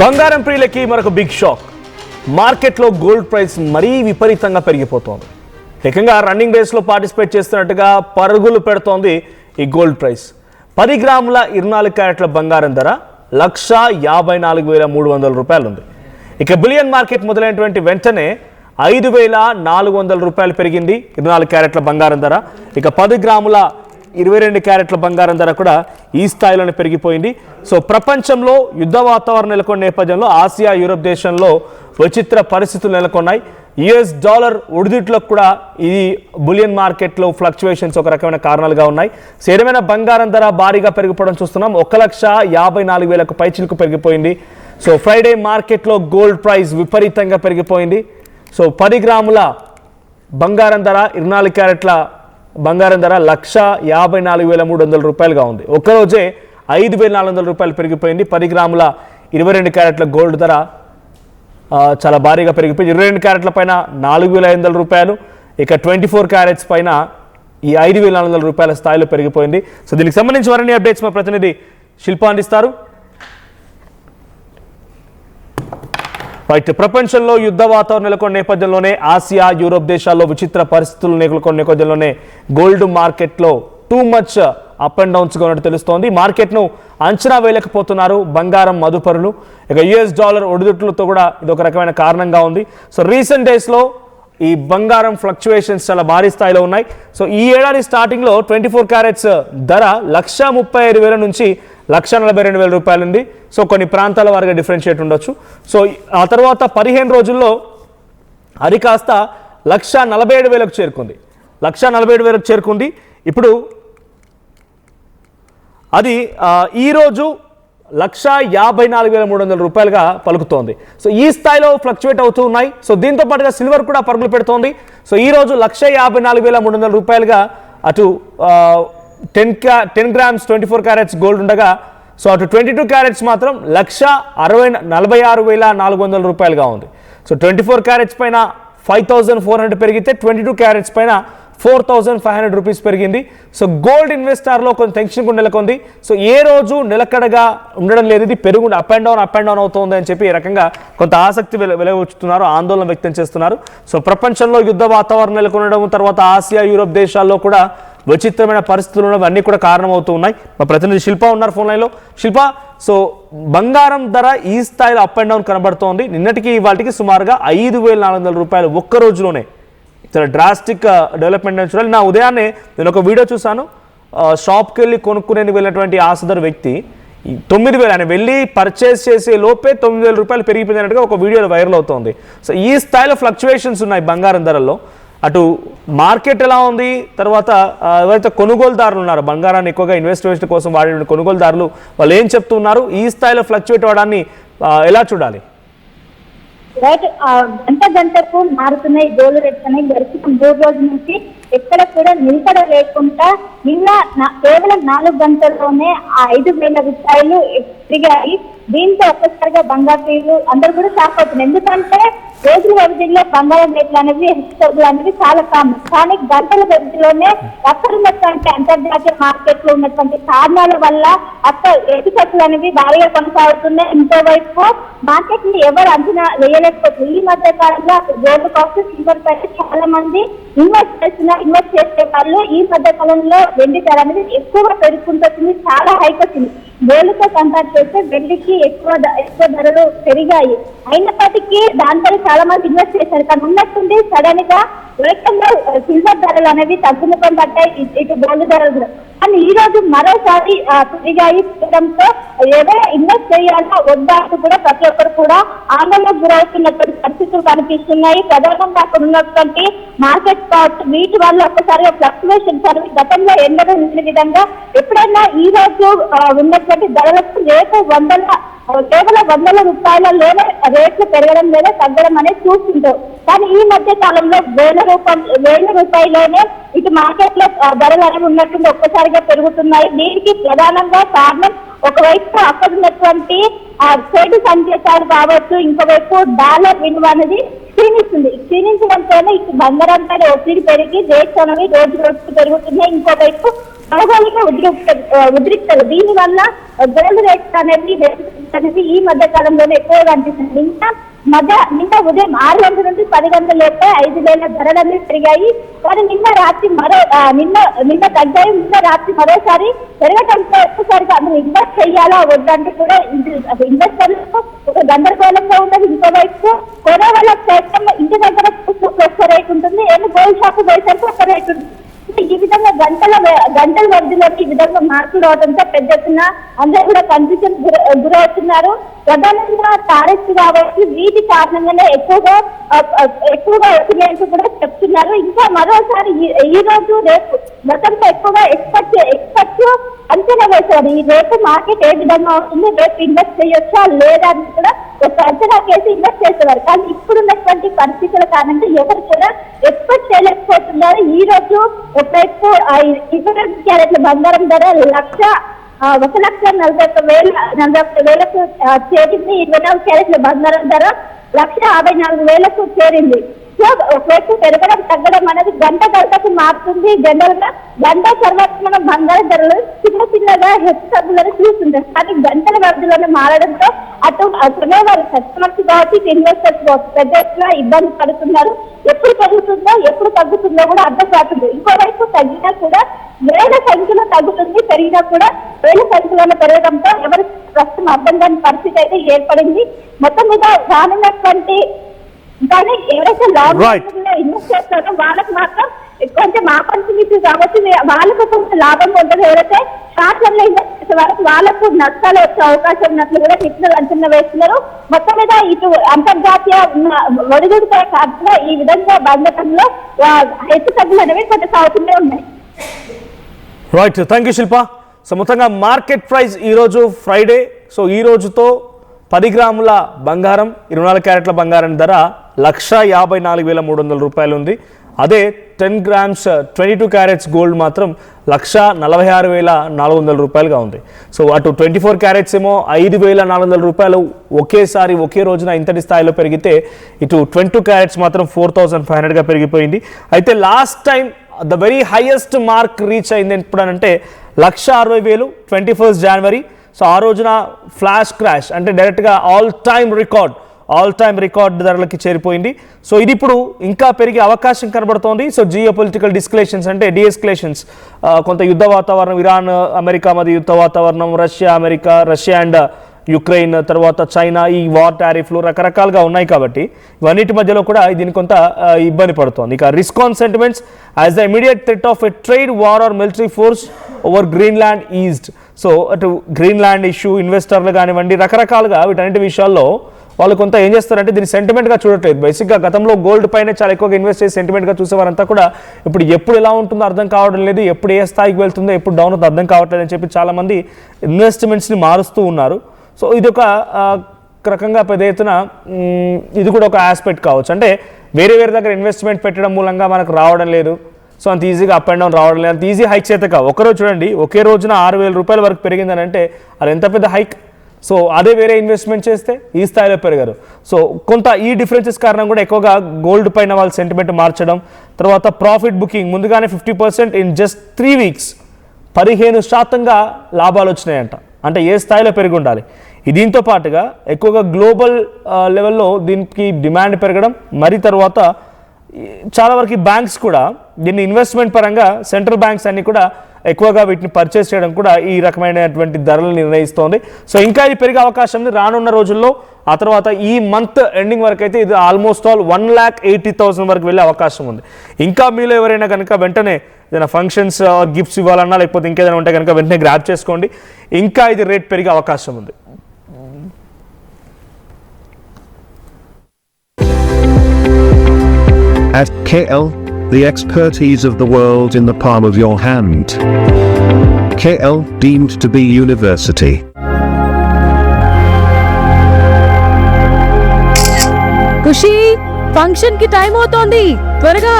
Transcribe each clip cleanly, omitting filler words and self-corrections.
బంగారం ప్రియులకి మరొక big shock. మార్కెట్లో గోల్డ్ ప్రైస్ మరీ విపరీతంగా పెరిగిపోతోంది. ఏకంగా రన్నింగ్ రేస్లో పార్టిసిపేట్ చేస్తున్నట్టుగా పరుగులు పెడుతోంది ఈ గోల్డ్ ప్రైస్. 10 గ్రాముల 24 క్యారెట్ల బంగారం ధర 1,54,300 రూపాయలు ఉంది. ఇక బిలియన్ మార్కెట్ మొదలైనటువంటి వెంటనే 5,400 రూపాయలు పెరిగింది 24 క్యారెట్ల బంగారం ధర. ఇక 10 గ్రాముల 22 క్యారెట్ల బంగారం ధర కూడా ఈ స్థాయిలోనే పెరిగిపోయింది. సో ప్రపంచంలో యుద్ధ వాతావరణం నెలకొన్న నేపథ్యంలో ఆసియా, యూరప్ దేశంలో విచిత్ర పరిస్థితులు నెలకొన్నాయి. యుఎస్ డాలర్ ఒడిదుట్లకు కూడా ఈ బులియన్ మార్కెట్లో ఫ్లక్చువేషన్స్ ఒక రకమైన కారణాలుగా ఉన్నాయి. స్థిరమైన బంగారం ధర భారీగా పెరిగిపోవడం చూస్తున్నాం. 1,54,000 పైచిలకు పెరిగిపోయింది. సో ఫ్రైడే మార్కెట్లో గోల్డ్ ప్రైస్ విపరీతంగా పెరిగిపోయింది. సో 10 గ్రాముల బంగారం ధర 24 క్యారెట్ల బంగారం ధర 1,54,300 రూపాయలుగా ఉంది. ఒక్కరోజే 5,400 రూపాయలు పెరిగిపోయింది. 10 గ్రాముల 22 క్యారెట్ల గోల్డ్ ధర చాలా భారీగా పెరిగిపోయింది. 22 క్యారెట్ల పైన 4,500 రూపాయలు, ఇక 24 క్యారెట్స్ పైన ఈ 5,400 రూపాయల స్థాయిలో పెరిగిపోయింది. సో దీనికి సంబంధించి మరిన్ని అప్డేట్స్ మా ప్రతినిధి శిల్ప అందిస్తారు. రైట్, ప్రపంచంలో యుద్ధ వాతావరణం నెలకొన్న నేపథ్యంలోనే ఆసియా, యూరోప్ దేశాల్లో విచిత్ర పరిస్థితులు నెలకొన్న నేపథ్యంలోనే గోల్డ్ మార్కెట్లో టూ మచ్ అప్ అండ్ డౌన్స్గా ఉన్నట్టు తెలుస్తోంది. మార్కెట్ను అంచనా వేయలేకపోతున్నారు బంగారం మదుపరులు. ఇక యుఎస్ డాలర్ ఒడిదుట్లతో కూడా ఇది ఒక రకమైన కారణంగా ఉంది. సో రీసెంట్ డేస్లో ఈ బంగారం ఫ్లక్చువేషన్స్ చాలా భారీ స్థాయిలో ఉన్నాయి. సో ఈ ఏడాది స్టార్టింగ్లో 24 క్యారెట్స్ ధర 1,35,000 నుంచి 1,42,000 రూపాయలు ఉంది. సో కొన్ని ప్రాంతాల వారిగా డిఫరెన్షియేట్ ఉండొచ్చు. సో ఆ తర్వాత 15 రోజుల్లో అది కాస్త 1,47,000 చేరుకుంది. 1,47,000 చేరుకుంది. ఇప్పుడు అది ఈరోజు 1,54,300 రూపాయలుగా పలుకుతోంది. సో ఈ స్థాయిలో ఫ్లక్చువేట్ అవుతూ ఉన్నాయి. సో దీంతో పాటుగా సిల్వర్ కూడా పరుగులు పెడుతోంది. సో ఈరోజు 1,54,300 రూపాయలుగా అటు 10 గ్రామ్స్ 24 క్యారెట్స్ గోల్డ్ ఉండగా, సో అటు 22 క్యారెట్స్ మాత్రం 1,46,400 రూపాయలుగా ఉంది. సో 24 క్యారెట్స్ పైన 5,400 పెరిగితే 22 క్యారెట్స్ పైన 4,500 రూపీస్ పెరిగింది. సో గోల్డ్ ఇన్వెస్టర్లో కొంచెం టెన్షన్ కూడా నెలకొంది. సో ఏ రోజు నిలకడగా ఉండడం లేదు, ఇది పెరుగు అప్ అండ్ డౌన్ అవుతుంది అని చెప్పి ఈ రకంగా కొంత ఆసక్తి వెలువచ్చుతున్నారు, ఆందోళన వ్యక్తం చేస్తున్నారు. సో ప్రపంచంలో యుద్ధ వాతావరణం నెలకొనడం, తర్వాత ఆసియా, యూరోప్ దేశాల్లో కూడా విచిత్రమైన పరిస్థితులు అన్నీ కూడా కారణమవుతూ ఉన్నాయి. మా ప్రతినిధి శిల్ప ఉన్నారు ఫోన్ లైన్లో. శిల్ప, సో బంగారం ధర ఈ స్థాయిలో అప్ అండ్ డౌన్ కనబడుతోంది. నిన్నటికి ఇవాళకి సుమారుగా 5,400 రూపాయలు ఒక్క రోజులోనే. చాలా డ్రాస్టిక్ డెవలప్మెంట్ అని చూడాలి. నా ఉదయాన్నే నేను ఒక వీడియో చూశాను. షాప్కి వెళ్ళి కొనుక్కునే వెళ్ళినటువంటి ఆసదర్ వ్యక్తి 9,000 ఆయన వెళ్ళి పర్చేస్ చేసే లోపే 9,000 రూపాయలు పెరిగిపోయినట్టుగా ఒక వీడియో వైరల్ అవుతోంది. సో ఈ స్థాయిలో ఫ్లక్చువేషన్స్ ఉన్నాయి బంగారం ధరల్లో. అటు మార్కెట్ ఎలా ఉంది, తర్వాత ఎవరైతే కొనుగోలుదారులు ఉన్నారో, బంగారాన్ని ఎక్కువగా ఇన్వెస్టిగేషన్ కోసం వాడే కొనుగోలుదారులు, వాళ్ళు ఏం చెప్తున్నారు, ఈ స్థాయిలో ఫ్లక్చువేట్ అవ్వడాన్ని ఎలా చూడాలి? రైట్, గంటకు మారుతున్నాయి గోల్డ్ రేట్స్ అనేవి. గడిచిన 3 రోజుల నుంచి ఎక్కడ కూడా నిలకడ లేకుండా నిన్న కేవలం 4 గంటల్లోనే 5,000 రూపాయలు పెరిగాయి. దీంతో ఒక్కసారిగా బంగారు ప్రియులు అందరూ కూడా షాక్ అవుతున్నారు. ఎందుకంటే రోజుల వ్యవధిలో బంగారం రేట్లు అనేవి హెచ్చుతగ్గులు అనేవి చాలా కామన్. కానీ గంటల వ్యవధిలోనే అక్కడ ఉన్నటువంటి అంతర్జాతీయ మార్కెట్ లో ఉన్నటువంటి కారణాల వల్ల అక్కడ హెచ్చుతగ్గులు అనేవి భారీగా కొనసాగుతున్నాయి. ఇంకోవైపు మార్కెట్ ని ఎవరు అంచనా వేయలేకపోతుంది. ఈ మధ్య కాలంలో గోల్డ్ కాస్ట్, సిల్వర్ పైన చాలా మంది ఇన్వెస్ట్ చేసే వాళ్ళు ఈ మధ్య కాలంలో వెండి ధర అనేది ఎక్కువగా పెరుగుకుంటుంది, చాలా హైక్ వచ్చింది. గోల్డ్తో కంపేర్ చేస్తే వెండికి ఎక్కువ ధరలు పెరిగాయి. అయినప్పటికీ దాంతో చాలా మంది ఇన్వెస్ట్ చేశారు. కానీ ఉన్నట్టుండి సడన్ గా ఏకంగా సిల్వర్ ధరలు అనేవి తగ్గుముఖం పట్టాయి, ఇటు గోల్డ్ ధరలు. కానీ ఈ రోజు మరోసారి పెరిగాయి. పెరగడంతో ఎవరైనా ఇన్వెస్ట్ చేయాలా వద్దా కూడా ప్రతి ఒక్కరు కూడా ఆందోళనకు గురవుతున్నటువంటి పరిస్థితులు కనిపిస్తున్నాయి. ప్రధానంగా అక్కడ ఉన్నటువంటి మార్కెట్ కావచ్చు, వీటి వల్ల ఒక్కసారిగా ఫ్లక్చువేషన్స్ అనేవి గతంలో ఎన్నడూ లేని విధంగా ఎప్పుడైనా ఈ రోజు ఉన్నటువంటి ధరలకు కేవలం 100 రూపాయలలోనే రేట్లు పెరగడం లేదా తగ్గడం అనేది చూస్తుంటారు. కానీ ఈ మధ్య కాలంలో 1,000 రూపాయలలోనే ఇటు మార్కెట్ లో ధరలు అనేవి ఉన్నట్టుండి ఒక్కసారిగా పెరుగుతున్నాయి. దీనికి ప్రధానంగా కారణం ఒకవైపు అక్కడ ఉన్నటువంటి చేటు సంకేతాలు కావచ్చు, ఇంకోవైపు డాలర్ విలువ అనేది క్షీణించడంతోనే ఇటు బంగారం పైన ఒత్తిడి పెరిగి రేట్స్ అనేవి రోజు రోజుకు పెరుగుతున్నాయి. ఇంకోవైపు భౌగోళిక ఉద్రిక్తలు దీని వల్ల గోల్డ్ రేట్స్ అనేది ఈ మధ్య కాలంలోనే ఎక్కువగా అనిపిస్తుంది. నిన్న ఉదయం 6 గంటల నుండి 10 గంటల లోపే 5,000 ధరలన్నీ పెరిగాయి. కానీ నిన్న రాత్రి నిన్న తగ్గాయి. నిన్న రాత్రి మరోసారి పెరగటంతో ఒక్కసారిగా అందులో ఇన్వెస్ట్ చేయాలా వద్దంటే కూడా ఇన్వెస్టర్లకు ఒక గందరగోళంగా ఉన్నది. ఇంకోవైపు కొనే వాళ్ళ ప్రయత్నం ఇంటి దగ్గర ఒక్క రేట్ ఉంటుంది, ఏమో గోల్డ్ షాప్ పోయేసరికి ఒక రేట్ ఉంటుంది. ఈ విధంగా గంటల వ్యవధిలో ఈ విధంగా మార్పులు అవడంతో పెద్ద ఎత్తున అందరూ కూడా కన్ఫ్యూజన్ గురవుతున్నారు. ప్రధానంగా టారిఫ్స్ కాబట్టి వీటి కారణంగానే ఎక్కువగా వచ్చినాయంటూ కూడా చెప్తున్నారు. ఇంకా మరోసారి ఈ రోజు రేపు గతంలో ఎక్కువగా ఎక్స్పర్ట్స్ అంచనా వేశారు. ఈ రేపు మార్కెట్ ఏ విధంగా అవుతుంది, రేపు ఇన్వెస్ట్ చేయొచ్చా లేదా అని కూడా ఒక అంచనా కేసి ఇన్వెస్ట్ చేసేవారు. కానీ ఇప్పుడున్నటువంటి పరిస్థితుల కారణంగా ఎవరు కూడా ఎక్స్పెక్ట్ చేయలేకపోతున్నారు. ఈ రోజు ఒకవైపు 21 క్యారెట్ల బంగారం ధర 1,41,40,000కు చేరింది. 24 క్యారెట్ల బంగారం ధర 1,54,000కు చేరింది. సో ఒకవైపు పెరగడం తగ్గడం అనేది గంటకు మారుతుంది. జనరల్ గా గంట తర్వాత మనం బంగారం ధరలు చిన్నగా హెచ్చు తగ్గులను చూస్తుంటాం. కానీ గంటల వ్యవధిలోనే మారడంతో అటు కొనేవారు కస్టమర్స్ కావచ్చు, ఇన్వెస్టర్స్ కావచ్చు పెద్ద ఎత్తున ఇబ్బంది పడుతున్నారు. ఎప్పుడు పెరుగుతుందో ఎప్పుడు తగ్గుతుందో కూడా అర్థం కాదు. ఇంకోవైపు తగ్గినా కూడా వేల సంఖ్యలో తగ్గుతుంది, పెరిగినా కూడా వేల సంఖ్యలో పెరగడంతో ఎవరి ప్రస్తుతం అర్థం కాని పరిస్థితి అయితే ఏర్పడింది. మొత్తం మీద రానున్నటువంటి కానీ ఎవరైతే లాంగ్ ఇన్వెస్ట్ చేస్తారో వాళ్ళకి మాత్రం కొంచెం ఆపర్చునిటీ కాబట్టి వాళ్ళకు కొంచెం లాభం ఉంటుంది. ఎవరైతే షార్ట్ టర్మ్ లో ఇన్వెస్ట్ చేసే వాళ్ళకు నష్టాలు వచ్చే అవకాశం ఉన్నట్లు కూడా నిపుణులు అంచనా వేస్తున్నారు. మొత్తం మీద ఇటు అంతర్జాతీయ ఒడిదుడుకుల కారణంగా ఈ విధంగా బంధకంలో హెచ్చు తగ్గులు అనేవి కొనసాగుతూనే ఉన్నాయి. Right, thank you Shilpa. So మొత్తంగా మార్కెట్ ప్రైస్ ఈరోజు ఫ్రైడే. సో ఈ రోజుతో 10 గ్రాముల బంగారం 24 క్యారెట్ల బంగారం ధర 1,54,300 రూపాయలు ఉంది. అదే 10 గ్రామ్స్ 22 క్యారెట్స్ గోల్డ్ మాత్రం 1,46,400 రూపాయలుగా ఉంది. సో అటు 24 క్యారెట్స్ ఏమో 5,400 రూపాయలు ఒకే రోజున ఇంతటి స్థాయిలో పెరిగితే ఇటు 22 క్యారెట్స్ మాత్రం 4,500గా పెరిగిపోయింది. అయితే last time the very highest mark reach అయింది ఎప్పుడనంటే 1,60,000 21 జనవరి. సో ఆ రోజున ఫ్లాష్ క్రాష్ అంటే డైరెక్ట్గా ఆల్ టైమ్ రికార్డ్ ధరలకి చేరిపోయింది. సో ఇది ఇప్పుడు ఇంకా పెరిగే అవకాశం కనబడుతోంది. సో జియో పొలిటికల్ డిఎస్కలేషన్స్ కొంత యుద్ధ వాతావరణం, ఇరాన్ అమెరికా మధ్య యుద్ధ వాతావరణం, రష్యా అండ్ యుక్రెయిన్, తర్వాత చైనా, ఈ వార్ టారిఫ్లు రకరకాలుగా ఉన్నాయి కాబట్టి ఇవన్నిటి మధ్యలో కూడా దీనికి కొంత ఇబ్బంది పడుతోంది. ఇక risk on sentiments as the immediate threat of a trade war or military force over Greenland eased. So అటు గ్రీన్లాండ్ ఇష్యూ, ఇన్వెస్టర్లు కానివ్వండి, రకరకాలుగా వీటన్నిటి విషయాల్లో వాళ్ళు కొంత ఏం చేస్తారంటే దీన్ని సెంటిమెంట్గా చూడట్లేదు. బేసిక్గా గతంలో గోల్డ్ పైన చాలా ఎక్కువగా ఇన్వెస్ట్ చేసి సెంటిమెంట్గా చూసేవారంతా కూడా ఇప్పుడు ఎప్పుడు ఎలా ఉంటుందో అర్థం కావడం లేదు, ఎప్పుడు ఏ స్థాయికి వెళ్తుందో, ఎప్పుడు డౌన్ అవుతుందో అర్థం కావట్లేదు అని చెప్పి చాలామంది ఇన్వెస్ట్మెంట్స్ని మారుస్తూ ఉన్నారు. సో ఇది ఒక రకంగా పెద్ద ఎత్తున ఇది కూడా ఒక ఆస్పెక్ట్ కావచ్చు. అంటే వేరే దగ్గర ఇన్వెస్ట్మెంట్ పెట్టడం మూలంగా మనకు రావడం లేదు. సో అంత ఈజీగా అప్ అండ్ డౌన్ రావడం లేదు, అంత ఈజీ హైక్స్ అయితే కావు. ఒకరోజు చూడండి, ఒకే రోజున 6,000 రూపాయల వరకు పెరిగిందని అంటే అది ఎంత పెద్ద హైక్. సో అదే వేరే ఇన్వెస్ట్మెంట్ చేస్తే ఈ స్థాయిలో పెరిగారు. సో కొంత ఈ డిఫరెన్సెస్ కారణం కూడా ఎక్కువగా గోల్డ్ పైన వాళ్ళ సెంటిమెంట్ మార్చడం, తర్వాత ప్రాఫిట్ బుకింగ్ ముందుగానే 50% ఇన్ జస్ట్ 3 వీక్స్ 15% లాభాలు వచ్చినాయంట. అంటే ఏ స్థాయిలో పెరిగి ఉండాలి. దీంతో పాటుగా ఎక్కువగా గ్లోబల్ లెవెల్లో దీనికి డిమాండ్ పెరగడం, మరి తర్వాత చాలా వరకు బ్యాంక్స్ కూడా దీన్ని ఇన్వెస్ట్మెంట్ పరంగా సెంట్రల్ బ్యాంక్స్ అన్ని కూడా ఎక్కువగా వీటిని పర్చేస్ చేయడం కూడా ఈ రకమైనటువంటి ధరలు నిర్ణయిస్తోంది. సో ఇంకా ఇది పెరిగే అవకాశం ఉంది రానున్న రోజుల్లో. ఆ తర్వాత ఈ మంత్ ఎండింగ్ వరకు అయితే ఇది ఆల్మోస్ట్ ఆల్ 1,80,000 వరకు వెళ్ళే అవకాశం ఉంది. ఇంకా మీలో ఎవరైనా కనుక వెంటనే ఏదైనా ఫంక్షన్స్ గిఫ్ట్స్ ఇవ్వాలన్నా లేకపోతే ఇంకేదైనా ఉంటే కనుక వెంటనే గ్రాప్ చేసుకోండి. ఇంకా ఇది రేట్ పెరిగే అవకాశం ఉంది. At KL, the expertise of the world in the palm of your hand. KL deemed to be university. Khushi, function కి టైం అవుతోంది, త్వరగా.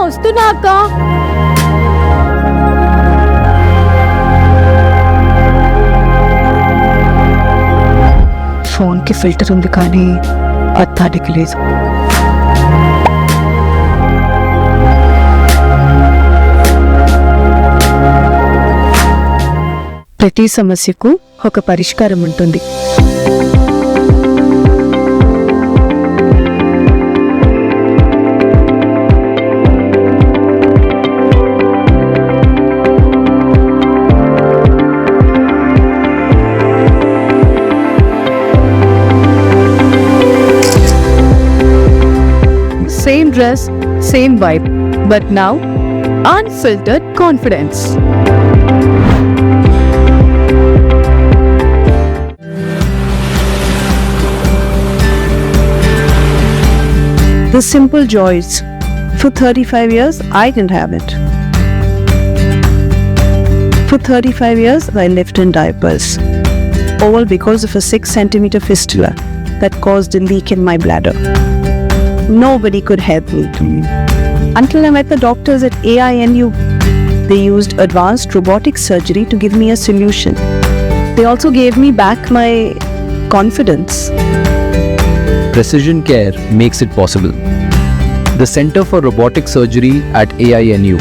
వస్తున్నా అక్క. ఫోన్ కి ఫిల్టర్ ఉంది కానీ అద్దానికి లేదు. ప్రతి సమస్యకు ఒక పరిష్కారం ఉంటుంది. Same dress, same vibe, but now unfiltered confidence. The simple joys. For 35 years, I didn't have it. For 35 years, I lived in diapers. All because of a 6-centimeter fistula that caused a leak in my bladder. Nobody could help me. Until I met the doctors at AINU. They used advanced robotic surgery to give me a solution. They also gave me back my confidence. Precision care makes it possible. The Center for Robotic Surgery at AINU.